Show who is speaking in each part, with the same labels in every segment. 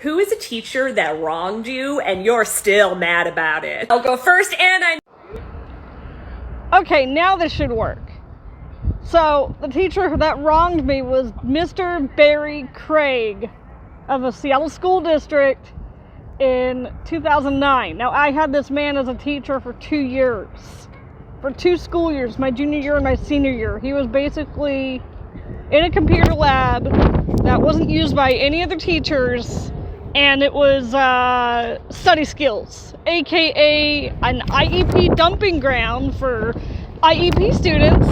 Speaker 1: Who is a teacher that wronged you and you're still mad about it? I'll go first, and
Speaker 2: Okay, now this should work. So, the teacher that wronged me was Mr. Barry Craig of the Seattle School District in 2009. Now, I had this man as a teacher for 2 years. For 2 school years, my junior year and my senior year. He was basically in a computer lab that wasn't used by any other teachers, and it was study skills, aka an IEP dumping ground for IEP students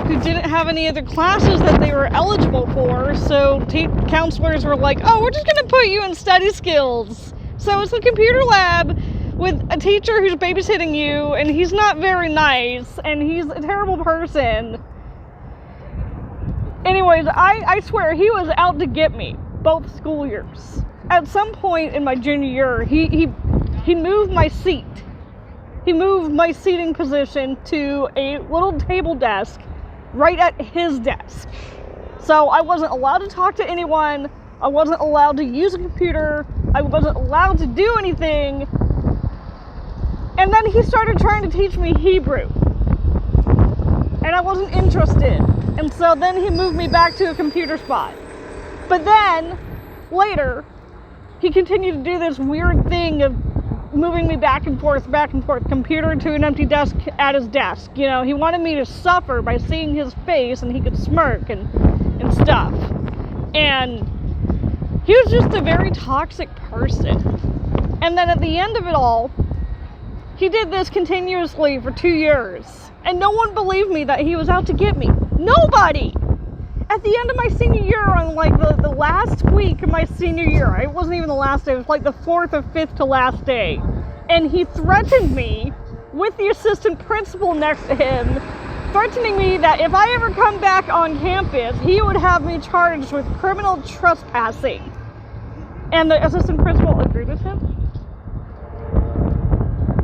Speaker 2: who didn't have any other classes that they were eligible for. So counselors were like, oh, we're just going to put you in study skills. So it's a computer lab with a teacher who's babysitting you, and he's not very nice, and he's a terrible person. Anyways, I swear he was out to get me both school years. At some point in my junior year, he moved my seat. He moved my seating position to a little table desk right at his desk. So I wasn't allowed to talk to anyone. I wasn't allowed to use a computer. I wasn't allowed to do anything. And then he started trying to teach me Hebrew. And I wasn't interested. And so then he moved me back to a computer spot. But then, later, he continued to do this weird thing of moving me back and forth, computer to an empty desk at his desk. You know, he wanted me to suffer by seeing his face, and he could smirk and stuff. And he was just a very toxic person. And then at the end of it all, he did this continuously for 2 years. And no one believed me that he was out to get me. Nobody! At the end of my senior year, on like the last week of my senior year, it wasn't even the last day, it was like the 4th or 5th to last day. And he threatened me with the assistant principal next to him, threatening me that if I ever come back on campus, he would have me charged with criminal trespassing. And the assistant principal agreed with him.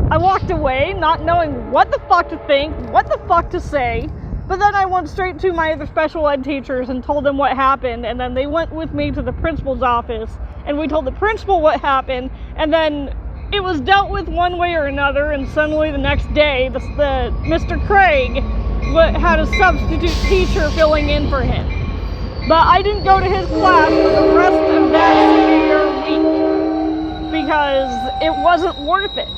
Speaker 2: I walked away, not knowing what the fuck to think, what the fuck to say. But then I went straight to my other special ed teachers and told them what happened, and then they went with me to the principal's office, and we told the principal what happened, and then it was dealt with one way or another, and suddenly the next day, the Mr. Craig had a substitute teacher filling in for him. But I didn't go to his class for the rest of that senior year week, because it wasn't worth it.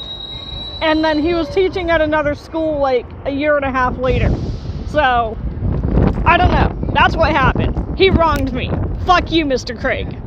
Speaker 2: And then he was teaching at another school like a year and a half later. So, I don't know. That's what happened. He wronged me. Fuck you, Mr. Craig.